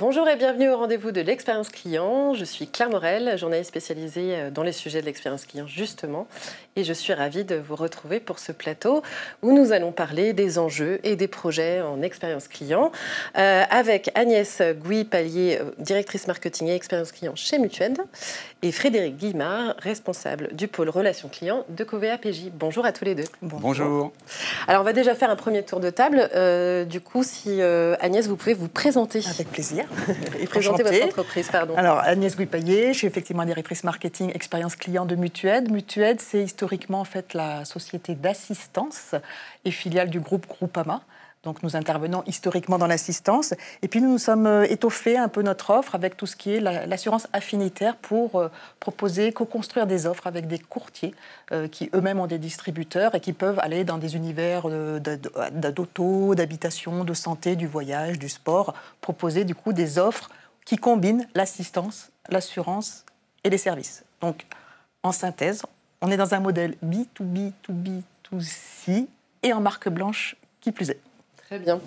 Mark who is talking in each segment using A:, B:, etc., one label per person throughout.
A: Bonjour et bienvenue au rendez-vous de l'expérience client. Je suis Claire Morel, journaliste spécialisée dans les sujets de l'expérience client justement. Et je suis ravie de vous retrouver pour ce plateau où nous allons parler des enjeux et des projets en expérience client avec Agnès Gouy-Pallier, directrice marketing et expérience client chez Mutued, et Frédéric Guimard, responsable du pôle relations clients de Covea PJ. Bonjour à tous les deux.
B: Bonjour.
A: Alors on va déjà faire un premier tour de table. Du coup, si Agnès, vous pouvez vous présenter.
C: Avec plaisir.
A: Et présenter votre entreprise, pardon.
C: Alors, Agnès Gouy-Pallier, je suis effectivement directrice marketing expérience client de Mutued. Mutued, c'est historiquement en fait la société d'assistance et filiale du groupe Groupama. Donc, nous intervenons historiquement dans l'assistance. Et puis, nous nous sommes étoffés un peu notre offre avec tout ce qui est l'assurance affinitaire pour proposer, co-construire des offres avec des courtiers qui eux-mêmes ont des distributeurs et qui peuvent aller dans des univers d'auto, d'habitation, de santé, du voyage, du sport, proposer du coup des offres qui combinent l'assistance, l'assurance et les services. Donc, en synthèse, on est dans un modèle B2B2B2C et en marque blanche qui plus est.
A: Très bien.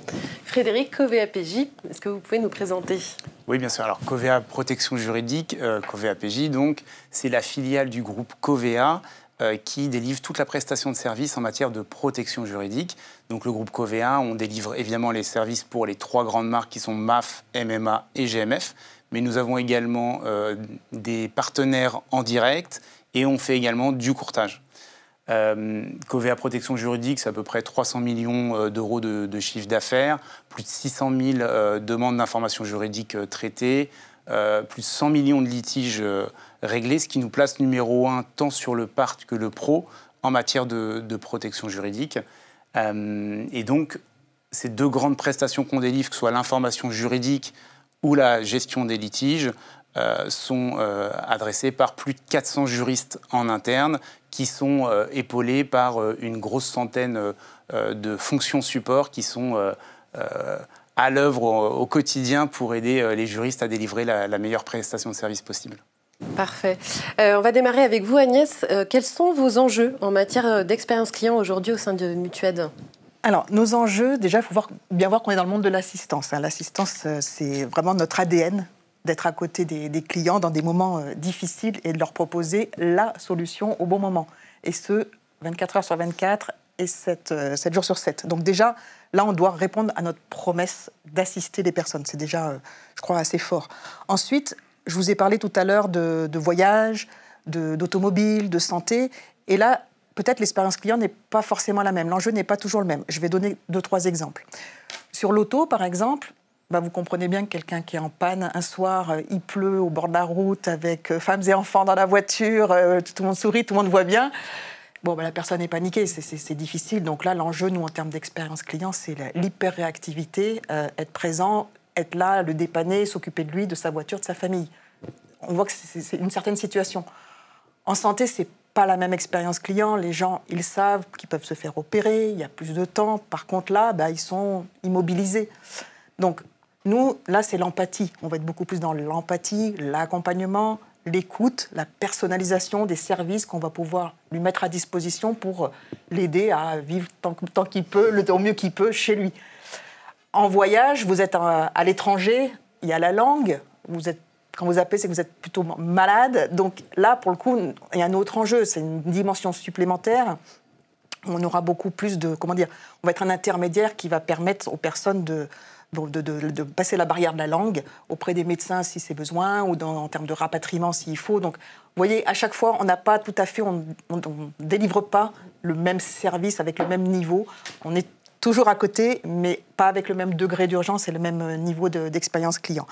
A: Frédéric, Covea PJ, est-ce que vous pouvez nous présenter ?
B: Oui, bien sûr. Alors, Covea Protection Juridique, Covea PJ, donc, c'est la filiale du groupe Covea qui délivre toute la prestation de services en matière de protection juridique. Donc, le groupe Covea, on délivre évidemment les services pour les trois grandes marques qui sont MAF, MMA et GMF. Mais nous avons également des partenaires en direct et on fait également du courtage. Covea Protection Juridique, c'est à peu près 300 millions d'euros de chiffre d'affaires, plus de 600 000 demandes d'informations juridiques traitées, plus de 100 millions de litiges réglés, ce qui nous place numéro 1 tant sur le part que le pro en matière de protection juridique. Et donc, ces deux grandes prestations qu'on délivre, que ce soit l'information juridique ou la gestion des litiges, sont adressées par plus de 400 juristes en interne qui sont épaulés par une grosse centaine de fonctions support qui sont à l'œuvre au quotidien pour aider les juristes à délivrer la meilleure prestation de service possible.
A: Parfait. On va démarrer avec vous, Agnès. Quels sont vos enjeux en matière d'expérience client aujourd'hui au sein de Mutued ?
C: Alors, nos enjeux, déjà, il faut bien voir qu'on est dans le monde de l'assistance. L'assistance, c'est vraiment notre ADN, d'être à côté des clients dans des moments difficiles et de leur proposer la solution au bon moment. Et ce, 24 heures sur 24 et 7 jours sur 7. Donc déjà, là, on doit répondre à notre promesse d'assister les personnes. C'est déjà, je crois, assez fort. Ensuite, je vous ai parlé tout à l'heure de voyage, d'automobile, de santé. Et là, peut-être l'expérience client n'est pas forcément la même. L'enjeu n'est pas toujours le même. Je vais donner 2-3 exemples. Sur l'auto, par exemple, vous comprenez bien que quelqu'un qui est en panne, un soir, il pleut au bord de la route avec femmes et enfants dans la voiture, tout le monde sourit, tout le monde voit bien. La personne est paniquée, c'est difficile. Donc là, l'enjeu, nous, en termes d'expérience client, c'est l'hyper-réactivité, être présent, être là, le dépanner, s'occuper de lui, de sa voiture, de sa famille. On voit que c'est une certaine situation. En santé, c'est pas la même expérience client. Les gens, ils savent qu'ils peuvent se faire opérer, il y a plus de temps. Par contre, là, ils sont immobilisés. Donc, nous, là, c'est l'empathie. On va être beaucoup plus dans l'empathie, l'accompagnement, l'écoute, la personnalisation des services qu'on va pouvoir lui mettre à disposition pour l'aider à vivre tant qu'il peut, au mieux qu'il peut, chez lui. En voyage, vous êtes à l'étranger, il y a la langue, quand vous appelez, c'est que vous êtes plutôt malade. Donc là, pour le coup, il y a un autre enjeu, c'est une dimension supplémentaire. On aura beaucoup plus on va être un intermédiaire qui va permettre aux personnes de passer la barrière de la langue auprès des médecins si c'est besoin, ou en termes de rapatriement s'il faut. Donc, vous voyez, à chaque fois, on n'a pas tout à fait, on ne délivre pas le même service avec le même niveau. On est toujours à côté, mais pas avec le même degré d'urgence et le même niveau d'expérience client.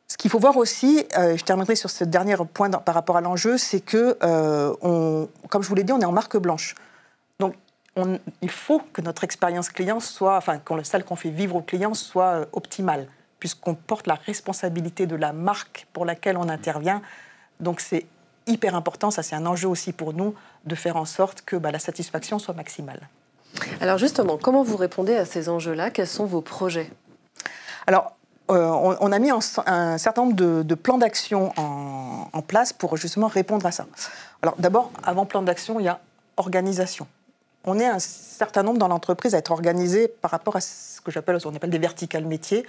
C: Ce qu'il faut voir aussi, je terminerai sur ce dernier point par rapport à l'enjeu, c'est que, comme je vous l'ai dit, on est en marque blanche. Donc, il faut que notre expérience client soit, celle qu'on fait vivre aux clients soit optimale, puisqu'on porte la responsabilité de la marque pour laquelle on intervient. Donc c'est hyper important, ça c'est un enjeu aussi pour nous, de faire en sorte que la satisfaction soit maximale.
A: Alors justement, comment vous répondez à ces enjeux-là ? Quels sont vos projets ?
C: Alors, on a mis un certain nombre de plans d'action en place pour justement répondre à ça. Alors d'abord, avant plan d'action, il y a organisation. On est un certain nombre dans l'entreprise à être organisé par rapport à ce que on appelle des verticales métiers.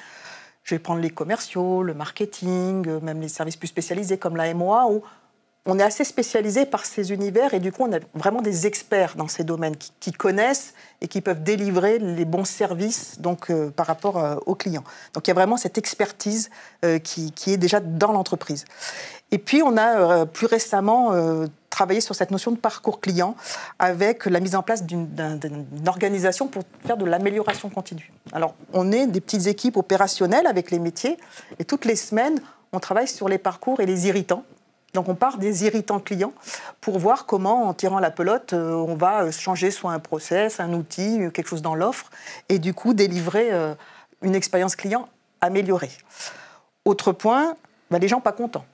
C: Je vais prendre les commerciaux, le marketing, même les services plus spécialisés comme la MOA, où on est assez spécialisé par ces univers et du coup, on a vraiment des experts dans ces domaines qui connaissent et qui peuvent délivrer les bons services donc, par rapport aux clients. Donc, il y a vraiment cette expertise qui est déjà dans l'entreprise. Et puis, on a plus récemment travaillé sur cette notion de parcours client avec la mise en place d'une organisation pour faire de l'amélioration continue. Alors, on est des petites équipes opérationnelles avec les métiers et toutes les semaines, on travaille sur les parcours et les irritants. Donc on part des irritants clients pour voir comment, en tirant la pelote, on va changer soit un process, un outil, quelque chose dans l'offre, et du coup délivrer une expérience client améliorée. Autre point, les gens pas contents.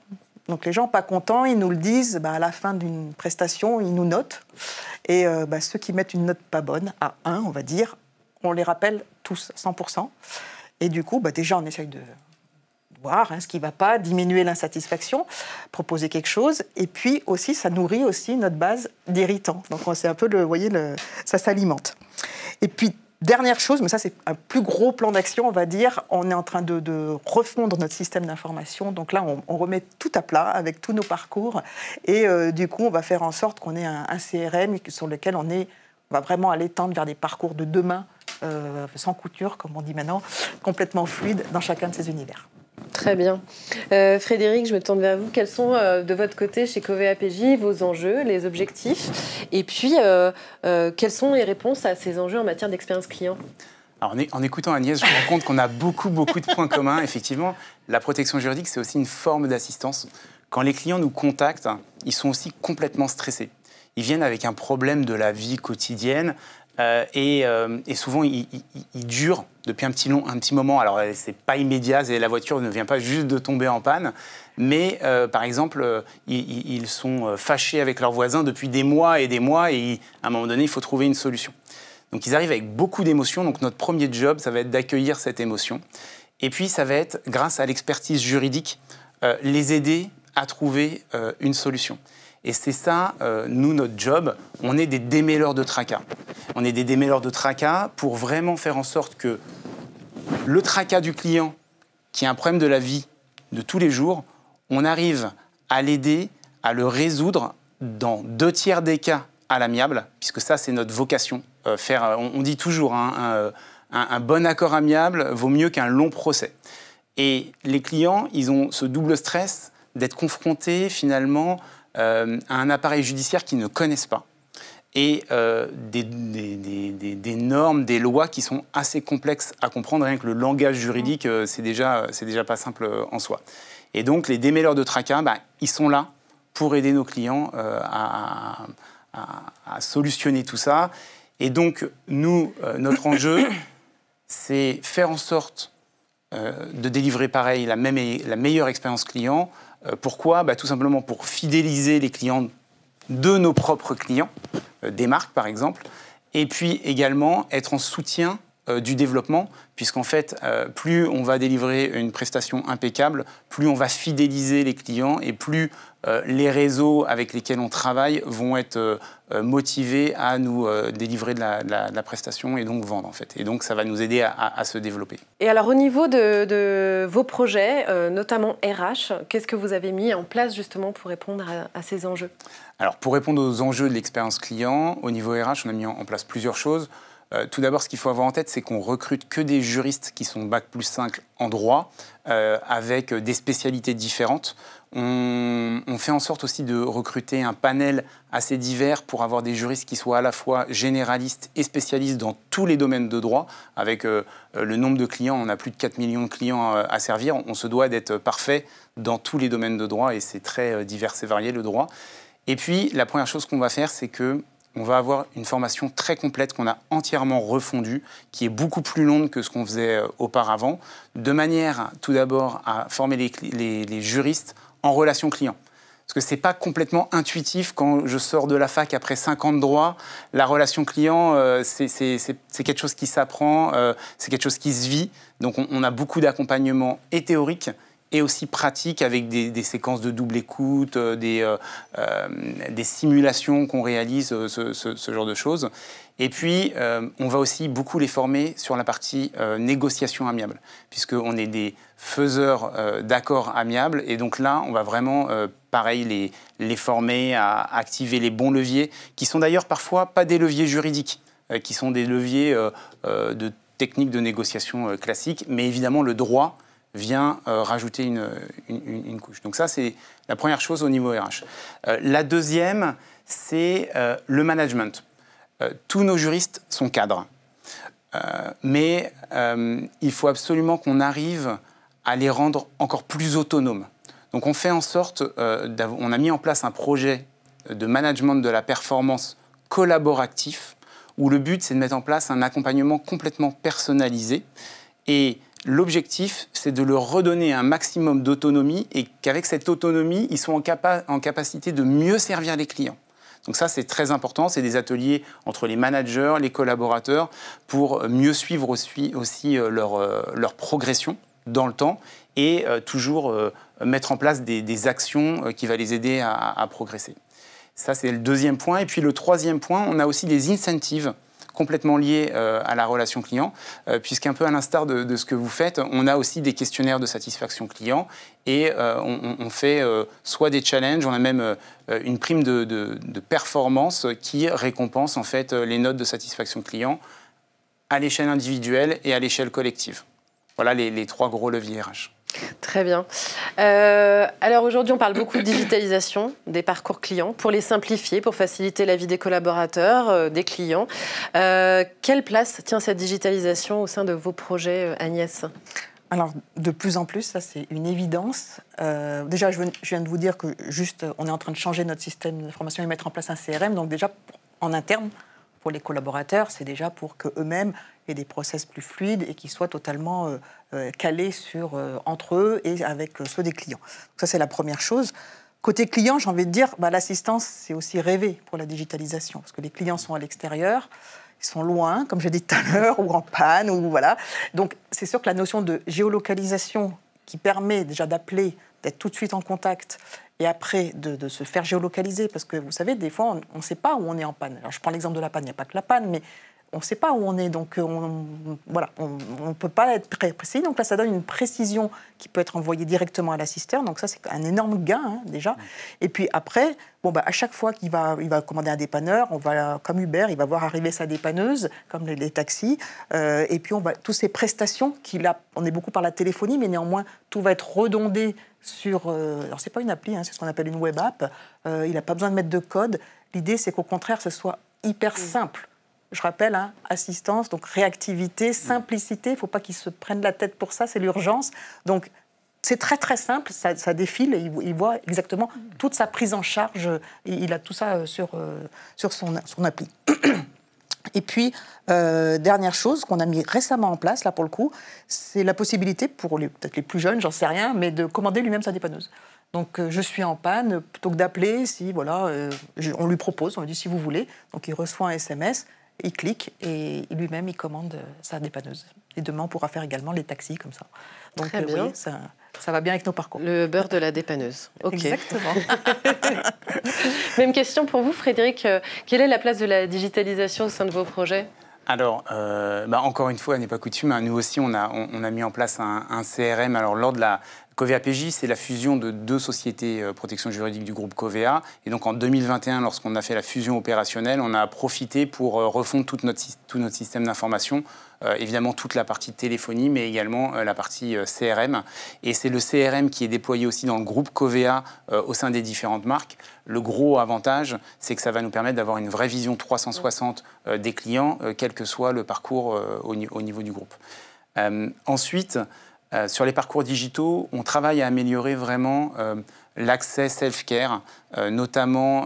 C: Donc les gens pas contents, ils nous le disent, à la fin d'une prestation, ils nous notent. Et ceux qui mettent une note pas bonne, à 1, on va dire, on les rappelle tous 100%. Et du coup, déjà on essaye de voir ce qui ne va pas, diminuer l'insatisfaction, proposer quelque chose. Et puis aussi, ça nourrit aussi notre base d'irritants. Donc c'est un peu, ça s'alimente. Et puis, dernière chose, mais ça c'est un plus gros plan d'action, on va dire, on est en train de refondre notre système d'information. Donc là, on remet tout à plat avec tous nos parcours. Et du coup, on va faire en sorte qu'on ait un CRM sur lequel on va vraiment aller tendre vers des parcours de demain, sans couture, comme on dit maintenant, complètement fluides dans chacun de ces univers.
A: Très bien. Frédéric, je me tourne vers vous. Quels sont, de votre côté, chez Covea PJ, vos enjeux, les objectifs? Et puis, quelles sont les réponses à ces enjeux en matière d'expérience client?
B: Alors, en écoutant Agnès, je me rends compte qu'on a beaucoup de points communs. Effectivement, la protection juridique, c'est aussi une forme d'assistance. Quand les clients nous contactent, ils sont aussi complètement stressés. Ils viennent avec un problème de la vie quotidienne. Et souvent, il dure depuis un petit moment. Alors, c'est pas immédiat, la voiture ne vient pas juste de tomber en panne, mais par exemple, ils sont fâchés avec leurs voisins depuis des mois, et à un moment donné, il faut trouver une solution. Donc, ils arrivent avec beaucoup d'émotions. Donc, notre premier job, ça va être d'accueillir cette émotion. Et puis, ça va être, grâce à l'expertise juridique, les aider à trouver une solution. Et c'est ça, nous, notre job, on est des démêleurs de tracas. On est des démêleurs de tracas pour vraiment faire en sorte que le tracas du client, qui a un problème de la vie de tous les jours, on arrive à l'aider, à le résoudre dans 2/3 des cas à l'amiable, puisque ça, c'est notre vocation. On dit toujours, un bon accord amiable vaut mieux qu'un long procès. Et les clients, ils ont ce double stress d'être confrontés, finalement, à un appareil judiciaire qu'ils ne connaissent pas et des normes, des lois qui sont assez complexes à comprendre. Rien que le langage juridique, c'est déjà pas simple en soi. Et donc, les démêleurs de tracas, ils sont là pour aider nos clients à solutionner tout ça. Et donc, nous, notre enjeu, c'est faire en sorte de délivrer pareil la meilleure expérience client. Pourquoi ? Tout simplement pour fidéliser les clients de nos propres clients, des marques par exemple, et puis également être en soutien du développement, puisqu'en fait, plus on va délivrer une prestation impeccable, plus on va fidéliser les clients et plus les réseaux avec lesquels on travaille vont être motivés à nous délivrer de la prestation et donc vendre en fait. Et donc ça va nous aider à se développer.
A: Et alors au niveau de vos projets, notamment RH, qu'est-ce que vous avez mis en place justement pour répondre à ces enjeux?
B: Alors pour répondre aux enjeux de l'expérience client, au niveau RH, on a mis en place plusieurs choses. Tout d'abord, ce qu'il faut avoir en tête, c'est qu'on recrute que des juristes qui sont Bac+5 en droit, avec des spécialités différentes. On fait en sorte aussi de recruter un panel assez divers pour avoir des juristes qui soient à la fois généralistes et spécialistes dans tous les domaines de droit. Avec le nombre de clients, on a plus de 4 millions de clients à servir. On se doit d'être parfait dans tous les domaines de droit et c'est très divers et varié le droit. Et puis, la première chose qu'on va faire, c'est que on va avoir une formation très complète qu'on a entièrement refondue, qui est beaucoup plus longue que ce qu'on faisait auparavant, de manière tout d'abord à former les juristes en relation client. Parce que ce n'est pas complètement intuitif quand je sors de la fac après 5 ans de droit. La relation client, c'est quelque chose qui s'apprend, c'est quelque chose qui se vit. Donc on a beaucoup d'accompagnement et théorique et aussi pratique avec des séquences de double écoute, des simulations qu'on réalise, ce genre de choses. Et puis, on va aussi beaucoup les former sur la partie négociation amiable, puisqu'on est des faiseurs d'accords amiables. Et donc là, on va vraiment, pareil, les former à activer les bons leviers, qui sont d'ailleurs parfois pas des leviers juridiques, qui sont des leviers de techniques de négociation classiques. Mais évidemment, le droit vient rajouter une couche. Donc ça, c'est la première chose au niveau RH. La deuxième, c'est le management. Tous nos juristes sont cadres, mais il faut absolument qu'on arrive à les rendre encore plus autonomes. Donc on fait en sorte, on a mis en place un projet de management de la performance collaboratif, où le but c'est de mettre en place un accompagnement complètement personnalisé, et l'objectif, c'est de leur redonner un maximum d'autonomie et qu'avec cette autonomie, ils sont en capacité de mieux servir les clients. Donc ça, c'est très important. C'est des ateliers entre les managers, les collaborateurs, pour mieux suivre aussi leur progression dans le temps et toujours mettre en place des actions qui vont les aider à progresser. Ça, c'est le deuxième point. Et puis le troisième point, on a aussi des incentives complètement liés à la relation client, puisqu'un peu à l'instar de ce que vous faites, on a aussi des questionnaires de satisfaction client et on fait soit des challenges, on a même une prime de performance qui récompense en fait les notes de satisfaction client à l'échelle individuelle et à l'échelle collective. Voilà les trois gros leviers RH.
A: Très bien. Alors aujourd'hui, on parle beaucoup de digitalisation des parcours clients pour les simplifier, pour faciliter la vie des collaborateurs, des clients. Quelle place tient cette digitalisation au sein de vos projets, Agnès ?
C: Alors, de plus en plus, ça c'est une évidence. Déjà, je viens de vous dire que on est en train de changer notre système d'information et mettre en place un CRM. Donc déjà, en interne, pour les collaborateurs, c'est déjà pour qu'eux-mêmes aient des process plus fluides et qui soient totalement calés entre eux et avec ceux des clients. Donc ça, c'est la première chose. Côté client, j'ai envie de dire, l'assistance, c'est aussi rêver pour la digitalisation, parce que les clients sont à l'extérieur, ils sont loin, comme j'ai dit tout à l'heure, ou en panne, ou voilà. Donc, c'est sûr que la notion de géolocalisation qui permet déjà d'appeler, d'être tout de suite en contact, et après de se faire géolocaliser, parce que vous savez, des fois, on ne sait pas où on est en panne. Alors, je prends l'exemple de la panne, il n'y a pas que la panne, mais on ne sait pas où on est, donc on ne peut pas être très précis. Donc là, ça donne une précision qui peut être envoyée directement à l'assisteur. Donc ça, c'est un énorme gain, déjà. Et puis après, à chaque fois qu'il va commander un dépanneur, comme Uber, il va voir arriver sa dépanneuse, comme les taxis. Et puis, toutes ces prestations on est beaucoup par la téléphonie, mais néanmoins, tout va être redondé sur... alors, ce n'est pas une appli, c'est ce qu'on appelle une web app. Il n'a pas besoin de mettre de code. L'idée, c'est qu'au contraire, ce soit hyper simple. Je rappelle, assistance, donc réactivité, simplicité, il ne faut pas qu'ils se prennent la tête pour ça, c'est l'urgence. Donc, c'est très très simple, ça défile, et il voit exactement toute sa prise en charge, il a tout ça sur son appli. Et puis, dernière chose qu'on a mis récemment en place, là pour le coup, c'est la possibilité, pour peut-être les plus jeunes, j'en sais rien, mais de commander lui-même sa dépanneuse. Donc, je suis en panne, plutôt que d'appeler, on lui propose, on lui dit si vous voulez, donc il reçoit un SMS, il clique et lui-même, il commande sa dépanneuse. Et demain, on pourra faire également les taxis comme ça. Donc,
A: très bien.
C: Oui, ça va bien avec nos parcours.
A: Le beurre de la dépanneuse. Okay.
C: Exactement.
A: Même question pour vous, Frédéric. Quelle est la place de la digitalisation au sein de vos projets ?
B: Alors, encore une fois, elle n'est pas coutume. Nous aussi, on a mis en place un CRM. Alors, lors de la Covea-PJ, c'est la fusion de deux sociétés protection juridique du groupe Covea. Et donc, en 2021, lorsqu'on a fait la fusion opérationnelle, on a profité pour refondre tout notre système d'information. Évidemment, toute la partie téléphonie, mais également la partie CRM. Et c'est le CRM qui est déployé aussi dans le groupe Covea au sein des différentes marques. Le gros avantage, c'est que ça va nous permettre d'avoir une vraie vision 360 des clients, quel que soit le parcours au niveau du groupe. Ensuite, sur les parcours digitaux, on travaille à améliorer vraiment l'accès self-care, notamment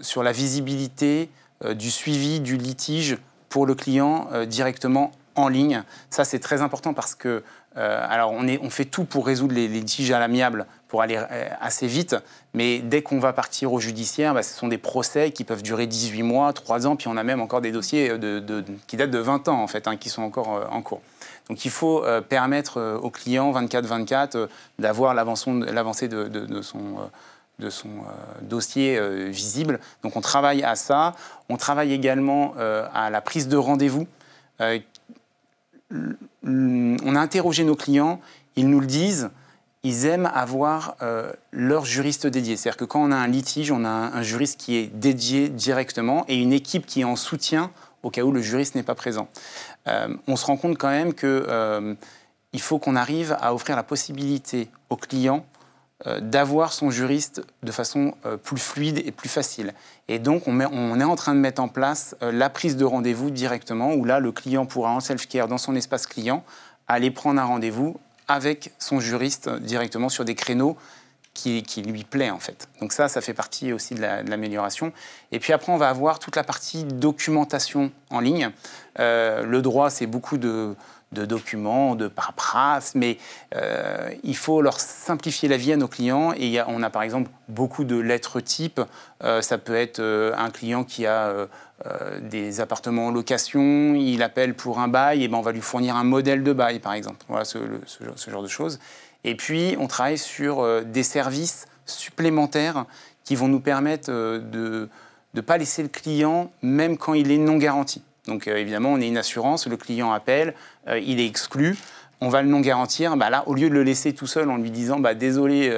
B: sur la visibilité du suivi du litige pour le client directement en ligne. Ça, c'est très important parce que on fait tout pour résoudre les litiges à l'amiable, pour aller assez vite, mais dès qu'on va partir au judiciaire, ce sont des procès qui peuvent durer 18 mois, 3 ans, puis on a même encore des dossiers qui datent de 20 ans, en fait, qui sont encore en cours. Donc il faut permettre aux clients 24/24 d'avoir l'avancée de son dossier visible. Donc on travaille à ça. On travaille également à la prise de rendez-vous. On a interrogé nos clients, ils nous le disent, ils aiment avoir leur juriste dédié. C'est-à-dire que quand on a un litige, on a un juriste qui est dédié directement et une équipe qui est en soutien au cas où le juriste n'est pas présent. On se rend compte quand même qu'il faut qu'on arrive à offrir la possibilité aux clients d'avoir son juriste de façon plus fluide et plus facile. Et donc, on est en train de mettre en place la prise de rendez-vous directement, où là, le client pourra en self-care, dans son espace client, aller prendre un rendez-vous avec son juriste directement sur des créneaux qui lui plaît, en fait. Donc ça fait partie aussi de l'amélioration. Et puis après, on va avoir toute la partie documentation en ligne. Le droit, c'est beaucoup de documents, de paperasse, mais il faut leur simplifier la vie à nos clients. Et on a par exemple beaucoup de lettres types. Ça peut être un client qui a des appartements en location, il appelle pour un bail, et ben on va lui fournir un modèle de bail, par exemple. Voilà ce genre de choses. Et puis, on travaille sur des services supplémentaires qui vont nous permettre de ne pas laisser le client, même quand il est non garanti. Donc évidemment, on est une assurance, le client appelle, il est exclu, on va le non garantir. Bah, là, au lieu de le laisser tout seul en lui disant bah, « désolé,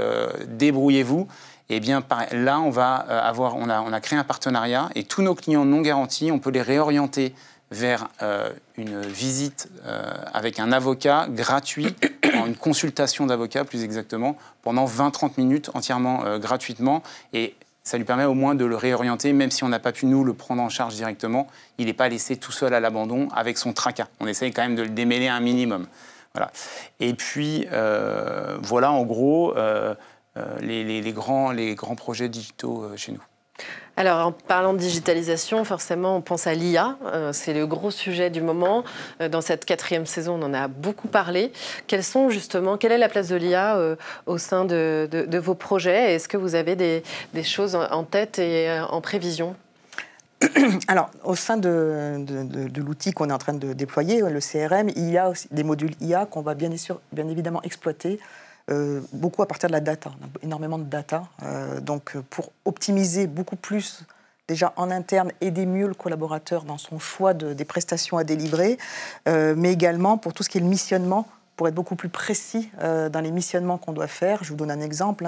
B: débrouillez-vous », eh bien là, on a créé un partenariat et tous nos clients non garantis, on peut les réorienter vers une visite avec un avocat gratuit, une consultation d'avocat plus exactement, pendant 20-30 minutes entièrement gratuitement. Et ça lui permet au moins de le réorienter, même si on n'a pas pu nous le prendre en charge directement. Il n'est pas laissé tout seul à l'abandon avec son tracas. On essaye quand même de le démêler un minimum. Voilà. Et puis, voilà en gros les grands projets digitaux chez nous.
A: Alors, en parlant de digitalisation, forcément, on pense à l'IA. C'est le gros sujet du moment. Dans cette 4e saison, on en a beaucoup parlé. Quelle est la place de l'IA au sein de vos projets? Est-ce que vous avez des choses en tête et en prévision?
C: Alors, au sein de l'outil qu'on est en train de déployer, le CRM, il y a aussi des modules IA qu'on va bien évidemment exploiter. Beaucoup à partir de la data, on a énormément de data, donc pour optimiser beaucoup plus déjà en interne, aider mieux le collaborateur dans son choix des prestations à délivrer, mais également pour tout ce qui est le missionnement, pour être beaucoup plus précis dans les missionnements qu'on doit faire. Je vous donne un exemple,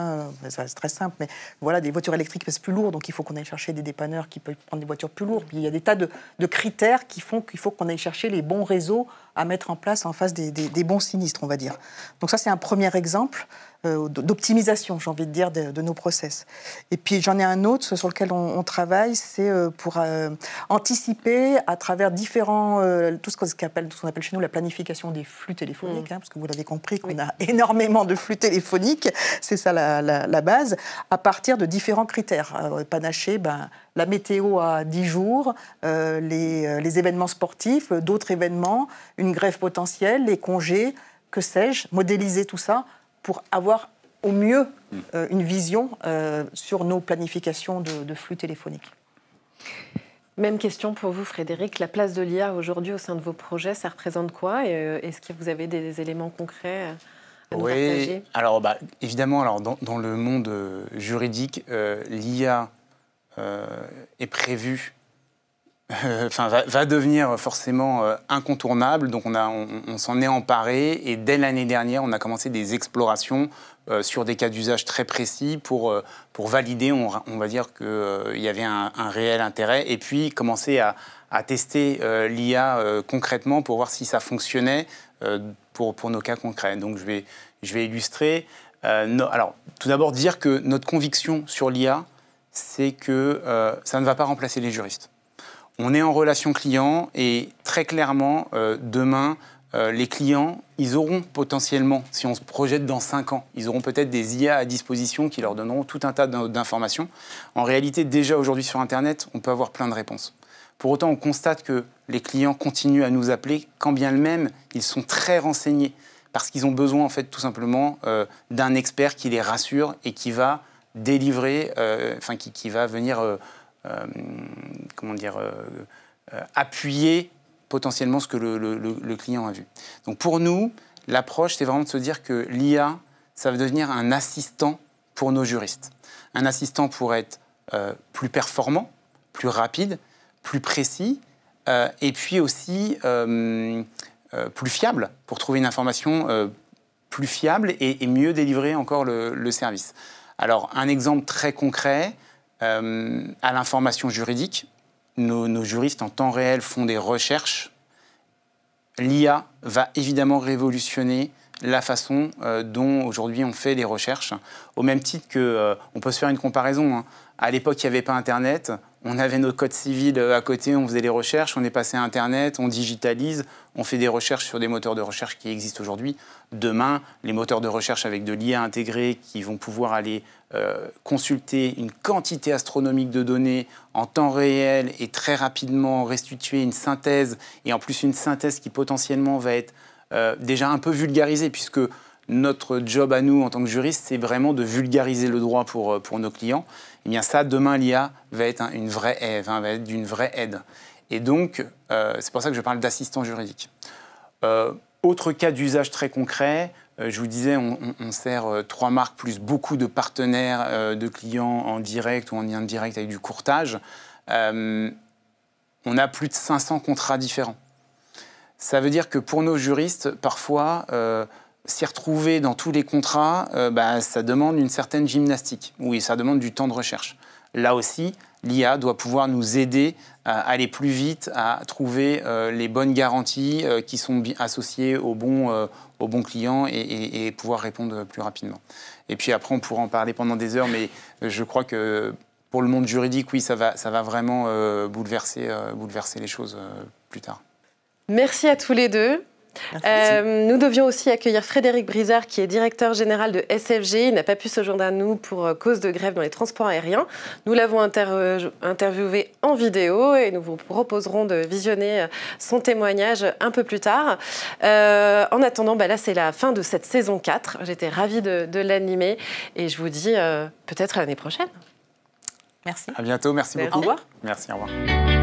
C: c'est très simple, mais voilà, des voitures électriques pèsent plus lourd, donc il faut qu'on aille chercher des dépanneurs qui peuvent prendre des voitures plus lourdes. Puis il y a des tas de critères qui font qu'il faut qu'on aille chercher les bons réseaux à mettre en place en face des bons sinistres, on va dire. Donc ça, c'est un premier exemple d'optimisation, j'ai envie de dire, de nos process. Et puis j'en ai un autre sur lequel on travaille, c'est pour anticiper à travers différents, tout ce qu'on appelle chez nous la planification des flux téléphoniques, parce que vous l'avez compris qu'on a énormément de flux téléphoniques, c'est ça la base, à partir de différents critères. Panaché, la météo à 10 jours, les événements sportifs, d'autres événements, une grève potentielle, les congés, que sais-je, modéliser tout ça pour avoir au mieux une vision sur nos planifications de flux téléphoniques.
A: Même question pour vous, Frédéric. La place de l'IA aujourd'hui au sein de vos projets, ça représente quoi? Est-ce que vous avez des éléments concrets à nous partager?
B: Alors évidemment, dans le monde juridique, l'IA est prévue, va devenir forcément incontournable. Donc on s'en est emparé et dès l'année dernière, on a commencé des explorations sur des cas d'usage très précis pour valider, on va dire qu'il y avait un réel intérêt et puis commencer à tester l'IA concrètement pour voir si ça fonctionnait pour nos cas concrets. Donc je vais illustrer. Alors tout d'abord dire que notre conviction sur l'IA, c'est que ça ne va pas remplacer les juristes. On est en relation client et très clairement, demain, les clients, ils auront potentiellement, si on se projette dans 5 ans, ils auront peut-être des IA à disposition qui leur donneront tout un tas d'informations. En réalité, déjà aujourd'hui sur Internet, on peut avoir plein de réponses. Pour autant, on constate que les clients continuent à nous appeler, quand bien même ils sont très renseignés, parce qu'ils ont besoin en fait tout simplement d'un expert qui les rassure et qui va délivrer, qui va venir... appuyer potentiellement ce que le client a vu. Donc pour nous, l'approche, c'est vraiment de se dire que l'IA, ça va devenir un assistant pour nos juristes. Un assistant pour être plus performant, plus rapide, plus précis, et puis aussi plus fiable, pour trouver une information plus fiable et mieux délivrer encore le service. Alors, un exemple très concret, à l'information juridique, nos juristes en temps réel font des recherches. L'IA va évidemment révolutionner la façon dont aujourd'hui on fait les recherches. Au même titre qu'on peut se faire une comparaison, hein. À l'époque, il n'y avait pas Internet. On avait notre code civil à côté, on faisait les recherches. On est passé à Internet, on digitalise, on fait des recherches sur des moteurs de recherche qui existent aujourd'hui. Demain, les moteurs de recherche avec de l'IA intégrée qui vont pouvoir aller consulter une quantité astronomique de données en temps réel et très rapidement restituer une synthèse, et en plus une synthèse qui potentiellement va être déjà un peu vulgarisée, puisque notre job à nous en tant que juriste, c'est vraiment de vulgariser le droit pour nos clients. Et bien ça, demain, l'IA va être va être d'une vraie aide. Et donc, c'est pour ça que je parle d'assistant juridique. Autre cas d'usage très concret, je vous disais, on sert 3 marques plus beaucoup de partenaires de clients en direct ou en indirect avec du courtage. On a plus de 500 contrats différents. Ça veut dire que pour nos juristes, parfois, s'y retrouver dans tous les contrats, ça demande une certaine gymnastique. Oui, ça demande du temps de recherche. Là aussi, l'IA doit pouvoir nous aider à aller plus vite, à trouver les bonnes garanties qui sont associées aux bons clients et pouvoir répondre plus rapidement. Et puis après, on pourra en parler pendant des heures, mais je crois que pour le monde juridique, oui, ça va vraiment bouleverser les choses plus tard.
A: Merci à tous les deux. Nous devions aussi accueillir Frédéric Brizard, qui est directeur général de SFG. Il n'a pas pu se joindre à nous pour cause de grève dans les transports aériens. Nous l'avons interviewé en vidéo et nous vous proposerons de visionner son témoignage un peu plus tard. En attendant, là c'est la fin de cette saison 4. J'étais ravie de l'animer et je vous dis peut-être à l'année prochaine.
C: Merci.
B: À bientôt, merci beaucoup.
C: Au revoir.
B: Merci, au revoir.